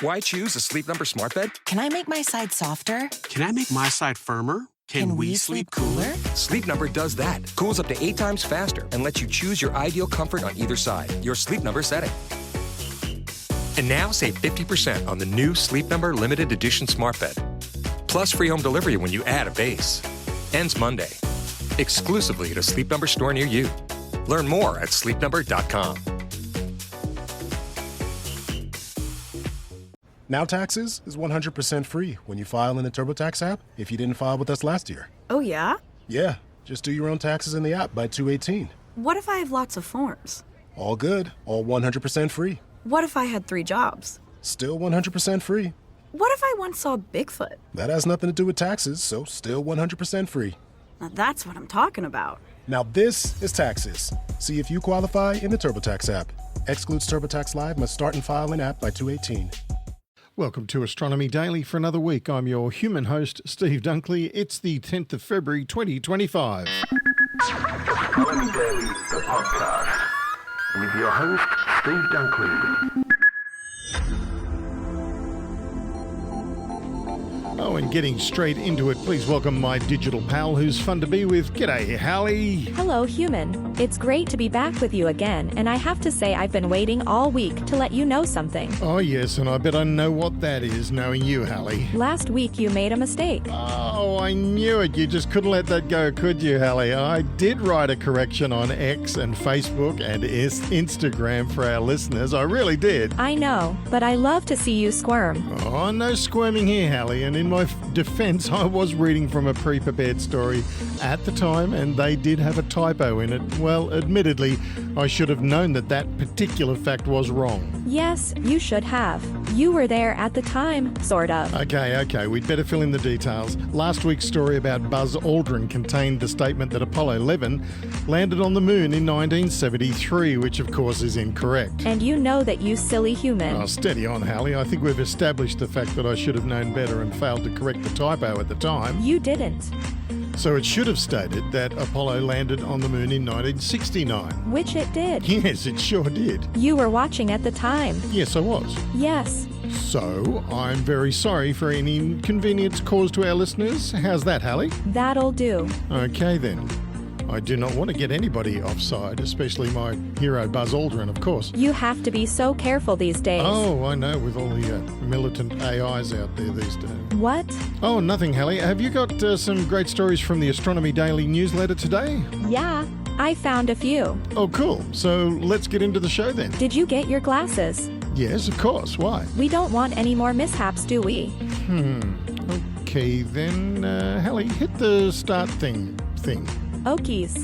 Why choose a Sleep Number smart bed? Can I make my side softer? Can I make my side firmer? Can we sleep cooler? Sleep Number does that. Cools up to 8 times faster and lets you choose your ideal comfort on either side. Your Sleep Number setting. And now save 50% on the new Sleep Number Limited Edition smart bed. Plus free home delivery when you add a base. Ends Monday. Exclusively at a Sleep Number store near you. Learn more at sleepnumber.com. Now Taxes is 100% free when you file in the TurboTax app if you didn't file with us last year. Oh, yeah? Yeah, just do your own taxes in the app by 2/18. What if I have lots of forms? All good, all 100% free. What if I had 3 jobs? Still 100% free. What if I once saw Bigfoot? That has nothing to do with taxes, so still 100% free. Now that's what I'm talking about. Now this is taxes. See if you qualify in the TurboTax app. Excludes TurboTax Live, must start and file in app by 2/18. Welcome to Astronomy Daily for another week. I'm your human host, Steve Dunkley. It's the 10th of February, 2025. Astronomy Daily, the podcast, with your host, Steve Dunkley. Oh, and getting straight into it, please welcome my digital pal who's fun to be with. G'day, Hallie. Hello, human. It's great to be back with you again, and I have to say I've been waiting all week to let you know something. Oh, yes, and I bet I know what that is, knowing you, Hallie. Last week you made a mistake. Oh, I knew it. You just couldn't let that go, could you, Hallie? I did write a correction on X and Facebook and Instagram for our listeners. I really did. I know, but I love to see you squirm. Oh, no squirming here, Hallie, and in my defense, I was reading from a pre-prepared story at the time, and they did have a typo in it. Well, admittedly, I should have known that that particular fact was wrong. Yes, you should have. You were there at the time, sort of. Okay, we'd better fill in the details. Last week's story about Buzz Aldrin contained the statement that Apollo 11 landed on the moon in 1973, which of course is incorrect. And you know that, you silly human. Oh, steady on, Hallie. I think we've established the fact that I should have known better and failed to correct the typo at the time. You didn't. So it should have stated that Apollo landed on the moon in 1969. Which it did. Yes, it sure did. You were watching at the time. Yes, I was. Yes. So, I'm very sorry for any inconvenience caused to our listeners. How's that, Hallie? That'll do. Okay then. I do not want to get anybody offside, especially my hero Buzz Aldrin, of course. You have to be so careful these days. Oh, I know, with all the militant AIs out there these days. What? Oh, nothing, Hallie. Have you got some great stories from the Astronomy Daily newsletter today? Yeah, I found a few. Oh, cool. So let's get into the show then. Did you get your glasses? Yes, of course. Why? We don't want any more mishaps, do we? Okay, then, Hallie, hit the start thing. Okies.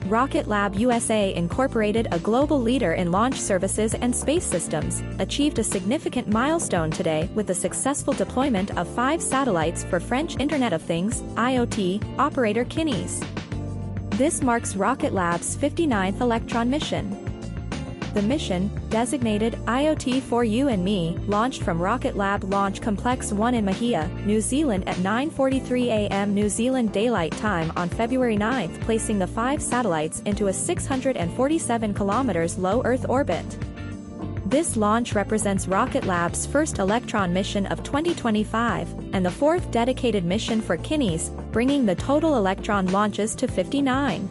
Rocket Lab USA Incorporated, a global leader in launch services and space systems, achieved a significant milestone today with the successful deployment of 5 satellites for French Internet of Things (IoT) operator Kinéis. This marks Rocket Lab's 59th Electron mission. The mission, designated IoT4U and Me, launched from Rocket Lab Launch Complex 1 in Mahia, New Zealand at 9:43 a.m. New Zealand Daylight Time on February 9, placing the 5 satellites into a 647 km low Earth orbit. This launch represents Rocket Lab's first Electron mission of 2025, and the 4th dedicated mission for Kinéis, bringing the total Electron launches to 59.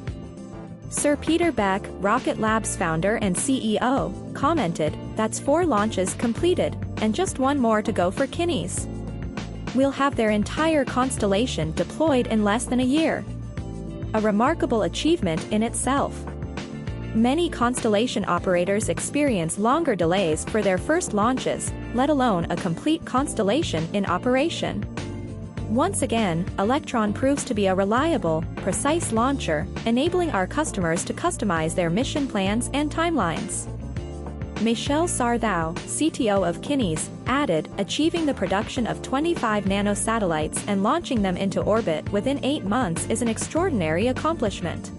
Sir Peter Beck, Rocket Lab's founder and CEO, commented, "That's 4 launches completed, and just 1 more to go for Kinéis. We'll have their entire constellation deployed in less than a year. A remarkable achievement in itself." Many constellation operators experience longer delays for their first launches, let alone a complete constellation in operation. Once again, Electron proves to be a reliable, precise launcher, enabling our customers to customize their mission plans and timelines. Michel Sarthou, CTO of Kinéis, added, "Achieving the production of 25 nanosatellites and launching them into orbit within 8 months is an extraordinary accomplishment."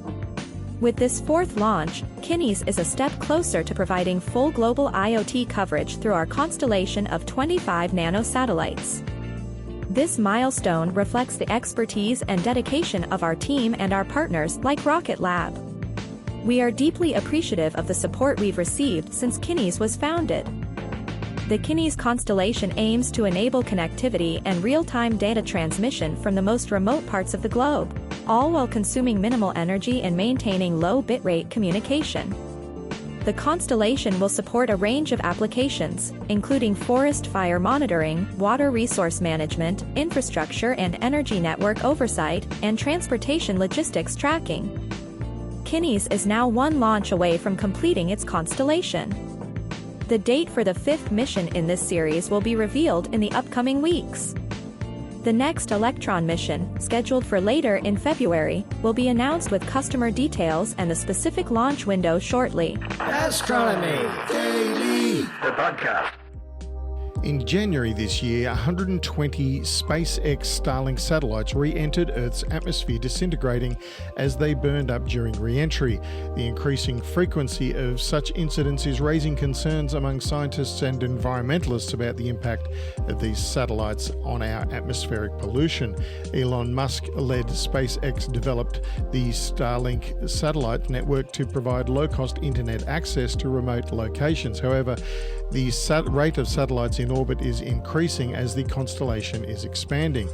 With this 4th launch, Kinéis is a step closer to providing full global IoT coverage through our constellation of 25 nanosatellites. This milestone reflects the expertise and dedication of our team and our partners like Rocket Lab. We are deeply appreciative of the support we've received since Kinney's was founded. The Kinney's constellation aims to enable connectivity and real-time data transmission from the most remote parts of the globe, all while consuming minimal energy and maintaining low bitrate communication. The constellation will support a range of applications, including forest fire monitoring, water resource management, infrastructure and energy network oversight, and transportation logistics tracking. Kinney's is now one launch away from completing its constellation. The date for the 5th mission in this series will be revealed in the upcoming weeks. The next Electron mission, scheduled for later in February, will be announced with customer details and the specific launch window shortly. Astronomy Daily, the podcast. In January this year, 120 SpaceX Starlink satellites re-entered Earth's atmosphere, disintegrating as they burned up during re-entry. The increasing frequency of such incidents is raising concerns among scientists and environmentalists about the impact of these satellites on our atmospheric pollution. Elon Musk-led SpaceX developed the Starlink satellite network to provide low-cost internet access to remote locations. However, the rate of satellites in orbit is increasing as the constellation is expanding.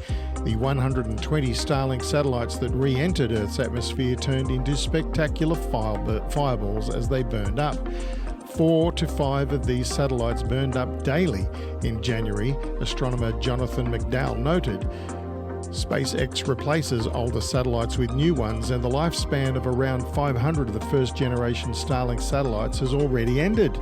The 120 Starlink satellites that re-entered Earth's atmosphere turned into spectacular fireballs as they burned up. 4 to 5 of these satellites burned up daily in January, astronomer Jonathan McDowell noted. SpaceX replaces older satellites with new ones, and the lifespan of around 500 of the first-generation Starlink satellites has already ended.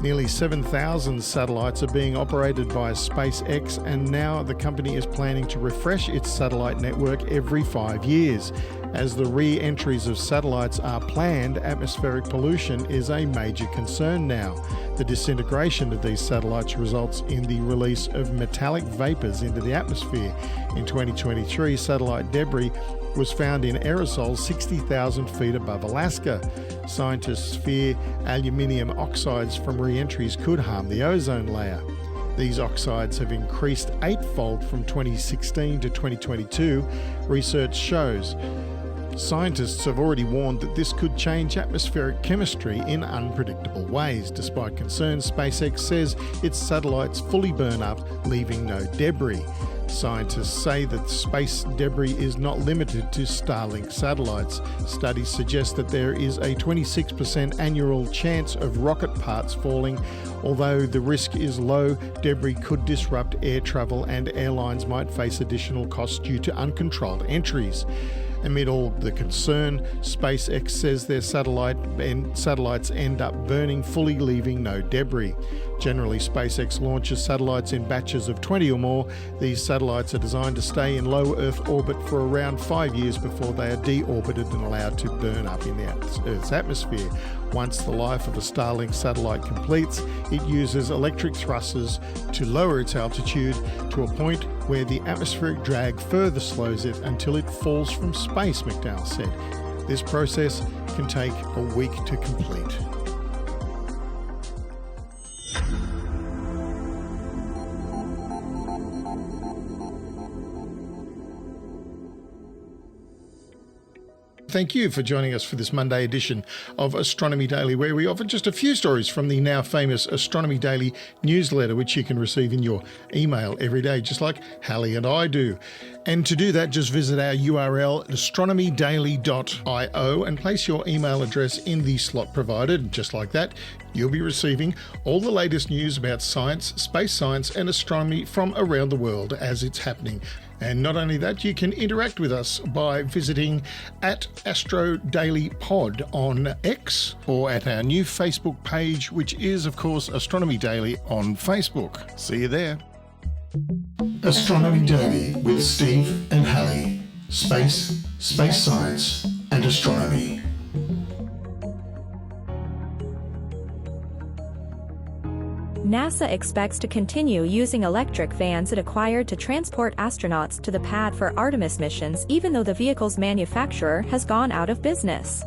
Nearly 7,000 satellites are being operated by SpaceX, and now the company is planning to refresh its satellite network every 5 years. As the re-entries of satellites are planned, atmospheric pollution is a major concern now. The disintegration of these satellites results in the release of metallic vapors into the atmosphere. In 2023, satellite debris was found in aerosols 60,000 feet above Alaska. Scientists fear aluminium oxides from re-entries could harm the ozone layer. These oxides have increased 8-fold from 2016 to 2022, research shows. Scientists have already warned that this could change atmospheric chemistry in unpredictable ways. Despite concerns, SpaceX says its satellites fully burn up, leaving no debris. Scientists say that space debris is not limited to Starlink satellites. Studies suggest that there is a 26% annual chance of rocket parts falling. Although the risk is low, debris could disrupt air travel and airlines might face additional costs due to uncontrolled entries. Amid all the concern, SpaceX says their satellites end up burning, fully leaving no debris. Generally, SpaceX launches satellites in batches of 20 or more. These satellites are designed to stay in low Earth orbit for around 5 years before they are deorbited and allowed to burn up in the Earth's atmosphere. Once the life of a Starlink satellite completes, it uses electric thrusters to lower its altitude to a point where the atmospheric drag further slows it until it falls from space, McDowell said. This process can take a week to complete. Thank you for joining us for this Monday edition of Astronomy Daily, where we offer just a few stories from the now famous Astronomy Daily newsletter, which you can receive in your email every day, just like Hallie and I do. And to do that, just visit our URL, astronomydaily.io, and place your email address in the slot provided. Just like that, you'll be receiving all the latest news about science, space science, and astronomy from around the world as it's happening. And not only that, you can interact with us by visiting at Astro Daily Pod on X, or at our new Facebook page, which is, of course, Astronomy Daily on Facebook. See you there. Astronomy Daily with Steve and Hallie. Space, space science, and astronomy. NASA expects to continue using electric vans it acquired to transport astronauts to the pad for Artemis missions, even though the vehicle's manufacturer has gone out of business.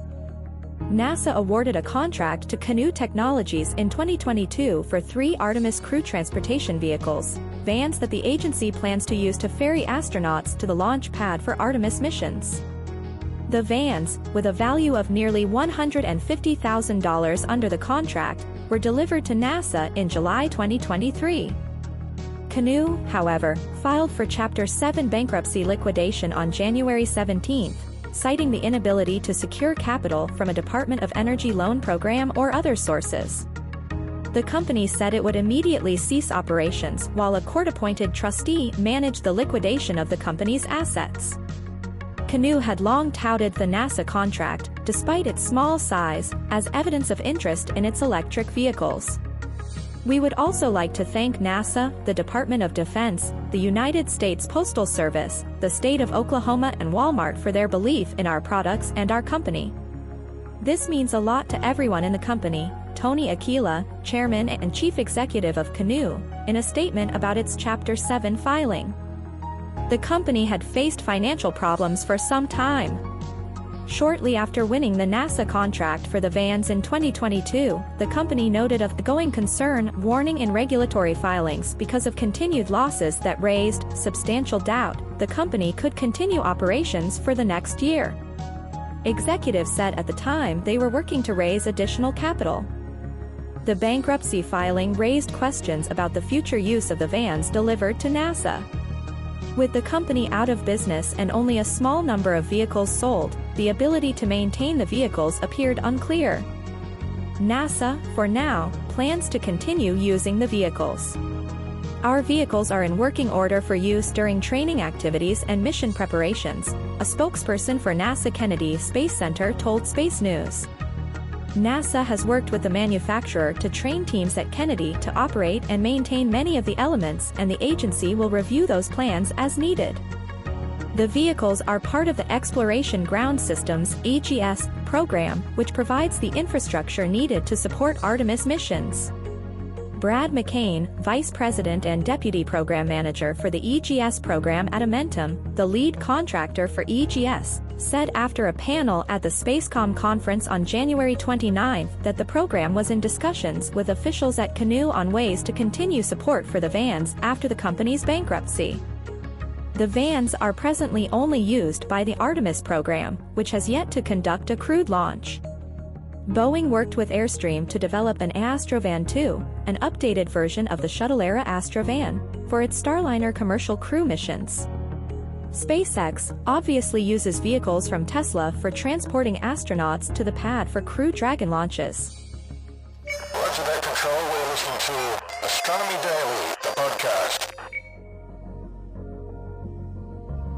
NASA awarded a contract to Canoe Technologies in 2022 for 3 Artemis crew transportation vehicles. vans that the agency plans to use to ferry astronauts to the launch pad for Artemis missions. The vans, with a value of nearly $150,000 under the contract, were delivered to NASA in July 2023. Canoo, however, filed for Chapter 7 bankruptcy liquidation on January 17, citing the inability to secure capital from a Department of Energy loan program or other sources. The company said it would immediately cease operations while a court-appointed trustee managed the liquidation of the company's assets. Canoo had long touted the NASA contract, despite its small size, as evidence of interest in its electric vehicles. We would also like to thank NASA, the Department of Defense, the United States Postal Service, the state of Oklahoma and Walmart for their belief in our products and our company. This means a lot to everyone in the company, Tony Aquila, chairman and chief executive of Canoo, in a statement about its Chapter 7 filing. The company had faced financial problems for some time. Shortly after winning the NASA contract for the vans in 2022, the company noted of going concern warning in regulatory filings because of continued losses that raised substantial doubt the company could continue operations for the next year. Executives said at the time they were working to raise additional capital. The bankruptcy filing raised questions about the future use of the vans delivered to NASA. With the company out of business and only a small number of vehicles sold, the ability to maintain the vehicles appeared unclear. NASA, for now, plans to continue using the vehicles. Our vehicles are in working order for use during training activities and mission preparations, a spokesperson for NASA Kennedy Space Center told Space News. NASA has worked with the manufacturer to train teams at Kennedy to operate and maintain many of the elements, and the agency will review those plans as needed. The vehicles are part of the Exploration Ground Systems (EGS) program, which provides the infrastructure needed to support Artemis missions. Brad McCain, Vice President and Deputy Program Manager for the EGS program at Amentum, the lead contractor for EGS, said after a panel at the Spacecom conference on January 29 that the program was in discussions with officials at Canoo on ways to continue support for the vans after the company's bankruptcy. The vans are presently only used by the Artemis program, which has yet to conduct a crewed launch. Boeing worked with Airstream to develop an Astrovan 2, an updated version of the shuttle-era Astrovan, for its Starliner commercial crew missions. SpaceX obviously uses vehicles from Tesla for transporting astronauts to the pad for Crew Dragon launches. Roger that, Control. We're listening to Astronomy Daily, the podcast.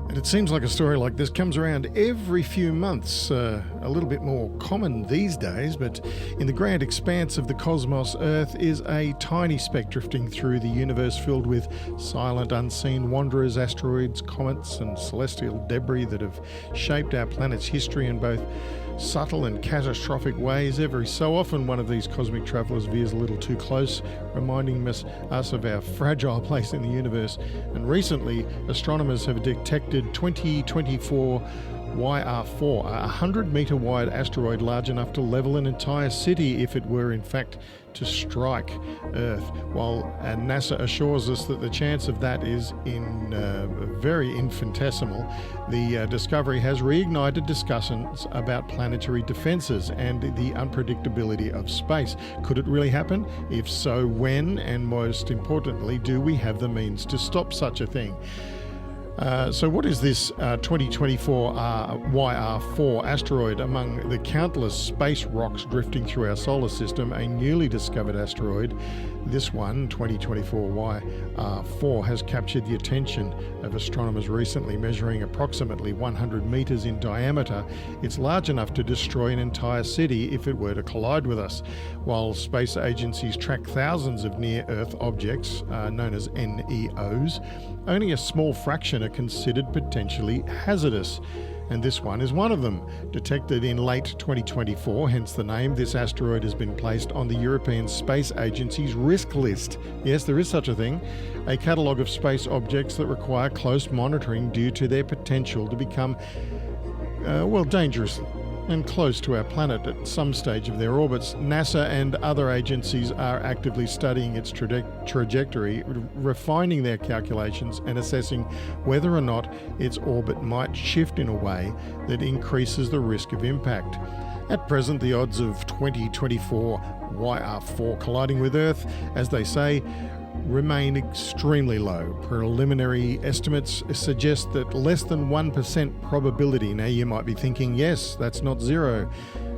And it seems like a story like this comes around every few months, a little bit more common these days, but in the grand expanse of the cosmos, Earth is a tiny speck drifting through the universe filled with silent, unseen wanderers, asteroids, comets, and celestial debris that have shaped our planet's history in both subtle and catastrophic ways. Every so often, one of these cosmic travellers veers a little too close, reminding us of our fragile place in the universe. And recently, astronomers have detected 2024 YR4, a 100-metre wide asteroid large enough to level an entire city if it were in fact to strike Earth, while NASA assures us that the chance of that is very infinitesimal. The discovery has reignited discussions about planetary defences and the unpredictability of space. Could it really happen? If so, when? And most importantly, do we have the means to stop such a thing? So what is this 2024 YR4 asteroid? Among the countless space rocks drifting through our solar system, a newly discovered asteroid, this one, 2024 YR4, has captured the attention of astronomers recently. Measuring approximately 100 metres in diameter, it's large enough to destroy an entire city if it were to collide with us. While space agencies track thousands of near-Earth objects, known as NEOs, only a small fraction are considered potentially hazardous. And this one is one of them. Detected in late 2024, hence the name, this asteroid has been placed on the European Space Agency's risk list. Yes, there is such a thing. A catalogue of space objects that require close monitoring due to their potential to become, dangerous. and close to our planet at some stage of their orbits. NASA and other agencies are actively studying its trajectory, refining their calculations and assessing whether or not its orbit might shift in a way that increases the risk of impact. At present, the odds of 2024 YR4 colliding with Earth, as they say, remain extremely low. Preliminary estimates suggest that less than 1% probability. Now you might be thinking, yes, that's not zero,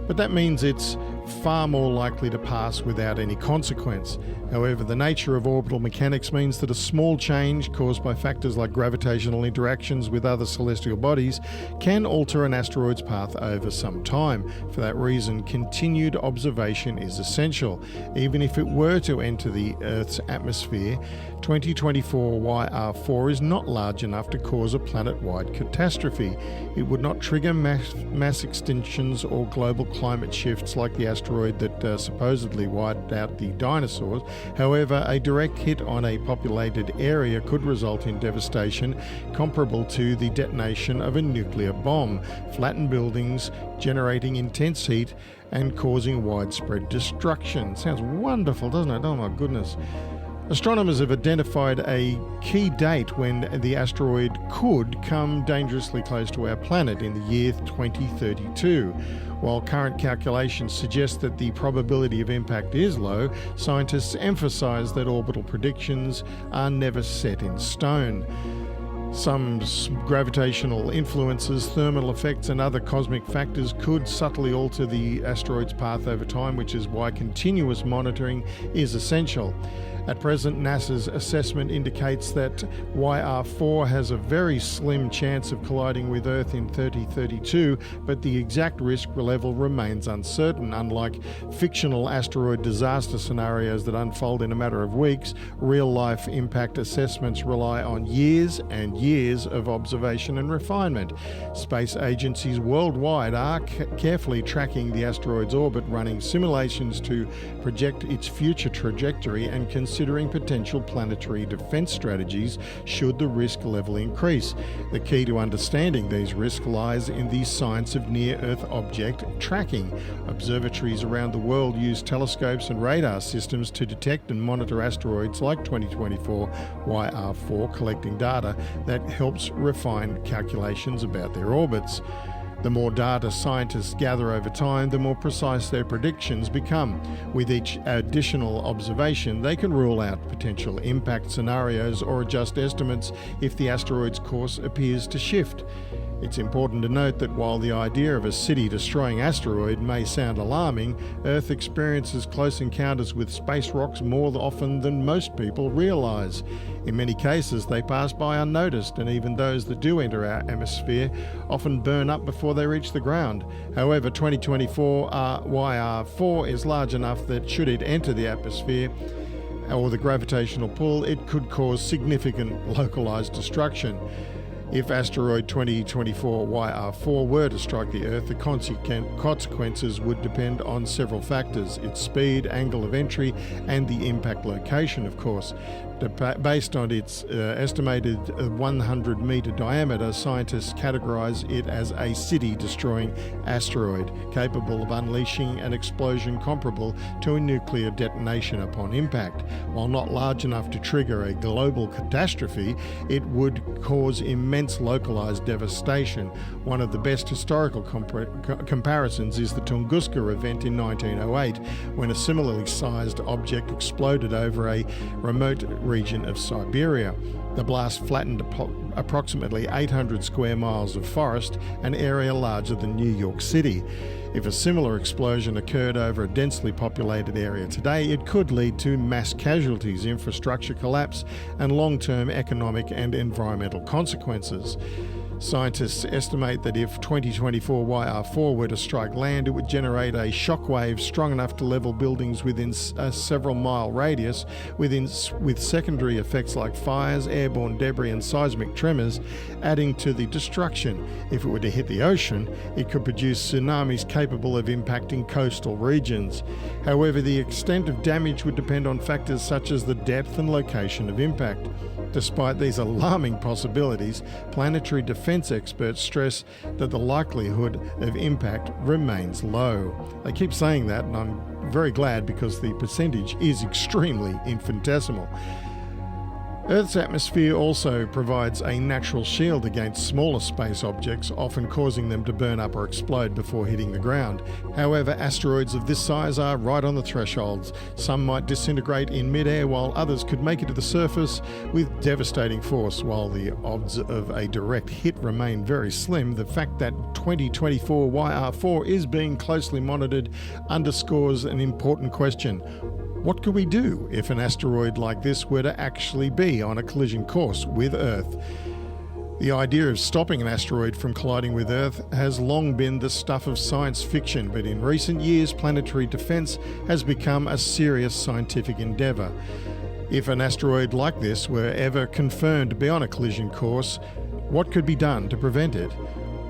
but that means it's far more likely to pass without any consequence. However, the nature of orbital mechanics means that a small change caused by factors like gravitational interactions with other celestial bodies can alter an asteroid's path over some time. For that reason, continued observation is essential. Even if it were to enter the Earth's atmosphere, 2024 YR4 is not large enough to cause a planet-wide catastrophe. It would not trigger mass extinctions or global climate shifts like the asteroid that supposedly wiped out the dinosaurs. However, a direct hit on a populated area could result in devastation comparable to the detonation of a nuclear bomb, flatten buildings, generating intense heat, and causing widespread destruction. Sounds wonderful, doesn't it? Oh my goodness. Astronomers have identified a key date when the asteroid could come dangerously close to our planet in the year 2032. While current calculations suggest that the probability of impact is low, scientists emphasize that orbital predictions are never set in stone. Some gravitational influences, thermal effects, and other cosmic factors could subtly alter the asteroid's path over time, which is why continuous monitoring is essential. At present, NASA's assessment indicates that YR4 has a very slim chance of colliding with Earth in 2032, but the exact risk level remains uncertain. Unlike fictional asteroid disaster scenarios that unfold in a matter of weeks, real-life impact assessments rely on years and years of observation and refinement. Space agencies worldwide are carefully tracking the asteroid's orbit, running simulations to project its future trajectory and considering potential planetary defense strategies should the risk level increase. The key to understanding these risks lies in the science of near-Earth object tracking. Observatories around the world use telescopes and radar systems to detect and monitor asteroids like 2024 YR4, collecting data that helps refine calculations about their orbits. The more data scientists gather over time, the more precise their predictions become. With each additional observation, they can rule out potential impact scenarios or adjust estimates if the asteroid's course appears to shift. It's important to note that while the idea of a city-destroying asteroid may sound alarming, Earth experiences close encounters with space rocks more often than most people realise. In many cases, they pass by unnoticed, and even those that do enter our atmosphere often burn up before they reach the ground. However, 2024 YR4 is large enough that should it enter the atmosphere or the gravitational pull, it could cause significant localised destruction. If asteroid 2024 YR4 were to strike the Earth, the consequences would depend on several factors: its speed, angle of entry, and the impact location, of course. Based on its estimated 100-metre diameter, scientists categorise it as a city-destroying asteroid, capable of unleashing an explosion comparable to a nuclear detonation upon impact. While not large enough to trigger a global catastrophe, it would cause immense localised devastation. One of the best historical comparisons is the Tunguska event in 1908, when a similarly sized object exploded over a remote region of Siberia. The blast flattened approximately 800 square miles of forest, an area larger than New York City. If a similar explosion occurred over a densely populated area today, it could lead to mass casualties, infrastructure collapse, and long-term economic and environmental consequences. Scientists estimate that if 2024 YR4 were to strike land, it would generate a shockwave strong enough to level buildings within a several-mile radius, with secondary effects like fires, airborne debris, and seismic tremors adding to the destruction. If it were to hit the ocean, it could produce tsunamis capable of impacting coastal regions. However, the extent of damage would depend on factors such as the depth and location of impact. Despite these alarming possibilities, planetary defense experts stress that the likelihood of impact remains low. They keep saying that, and I'm very glad because the percentage is extremely infinitesimal. Earth's atmosphere also provides a natural shield against smaller space objects, often causing them to burn up or explode before hitting the ground. However, asteroids of this size are right on the thresholds. Some might disintegrate in midair, while others could make it to the surface with devastating force. While the odds of a direct hit remain very slim, the fact that 2024 YR4 is being closely monitored underscores an important question. What could we do if an asteroid like this were to actually be on a collision course with Earth? The idea of stopping an asteroid from colliding with Earth has long been the stuff of science fiction, but in recent years, planetary defense has become a serious scientific endeavor. If an asteroid like this were ever confirmed to be on a collision course, what could be done to prevent it?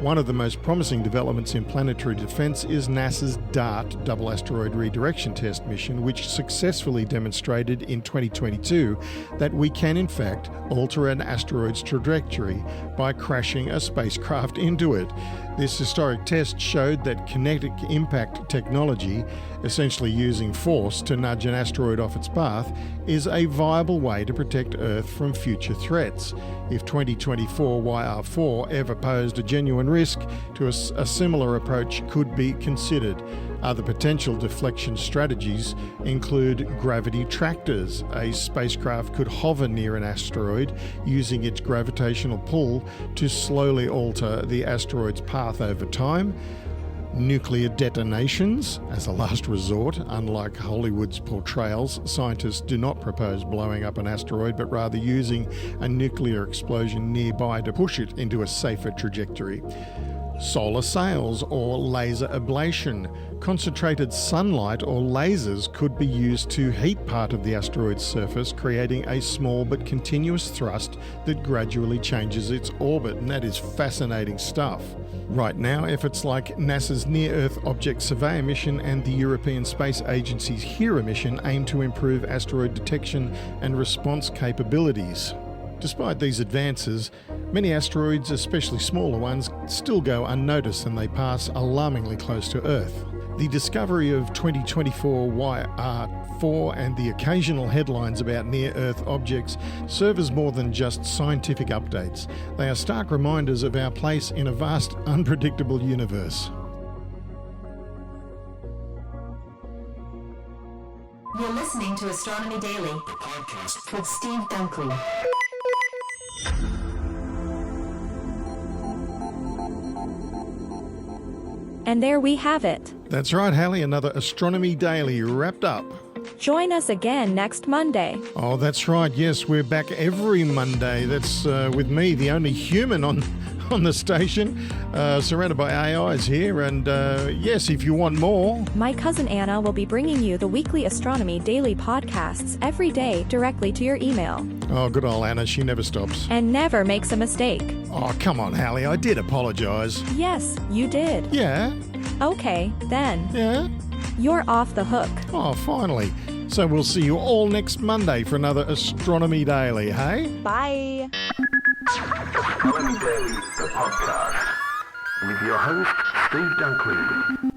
One of the most promising developments in planetary defense is NASA's DART Double Asteroid Redirection Test mission, which successfully demonstrated in 2022 that we can in fact alter an asteroid's trajectory by crashing a spacecraft into it. This historic test showed that kinetic impact technology, essentially using force to nudge an asteroid off its path, is a viable way to protect Earth from future threats. If 2024 YR4 ever posed a genuine risk, a similar approach could be considered. Other potential deflection strategies include gravity tractors. A spacecraft could hover near an asteroid using its gravitational pull to slowly alter the asteroid's path over time. Nuclear detonations as a last resort. Unlike Hollywood's portrayals, scientists do not propose blowing up an asteroid, but rather using a nuclear explosion nearby to push it into a safer trajectory. Solar sails or laser ablation. Concentrated sunlight or lasers could be used to heat part of the asteroid's surface, creating a small but continuous thrust that gradually changes its orbit, and that is fascinating stuff. Right now, efforts like NASA's Near-Earth Object Surveyor mission and the European Space Agency's HERA mission aim to improve asteroid detection and response capabilities. Despite these advances, many asteroids, especially smaller ones, still go unnoticed and they pass alarmingly close to Earth. The discovery of 2024 YR4 and the occasional headlines about near-Earth objects serve as more than just scientific updates. They are stark reminders of our place in a vast, unpredictable universe. You're listening to Astronomy Daily, the podcast with Steve Dunkley. And there we have it. That's right, Hallie, another Astronomy Daily wrapped up. Join us again next Monday. Oh, that's right. Yes, we're back every Monday. That's with me, the only human on the station, surrounded by AIs here. And yes, if you want more... My cousin Anna will be bringing you the weekly Astronomy Daily podcasts every day directly to your email. Oh, good old Anna. She never stops. And never makes a mistake. Oh, come on, Hallie. I did apologise. Yes, you did. Yeah. Okay, then. Yeah? You're off the hook. Oh, finally. So we'll see you all next Monday for another Astronomy Daily, hey? Bye. Astronomy Daily, the podcast, with your host, Steve Dunkley.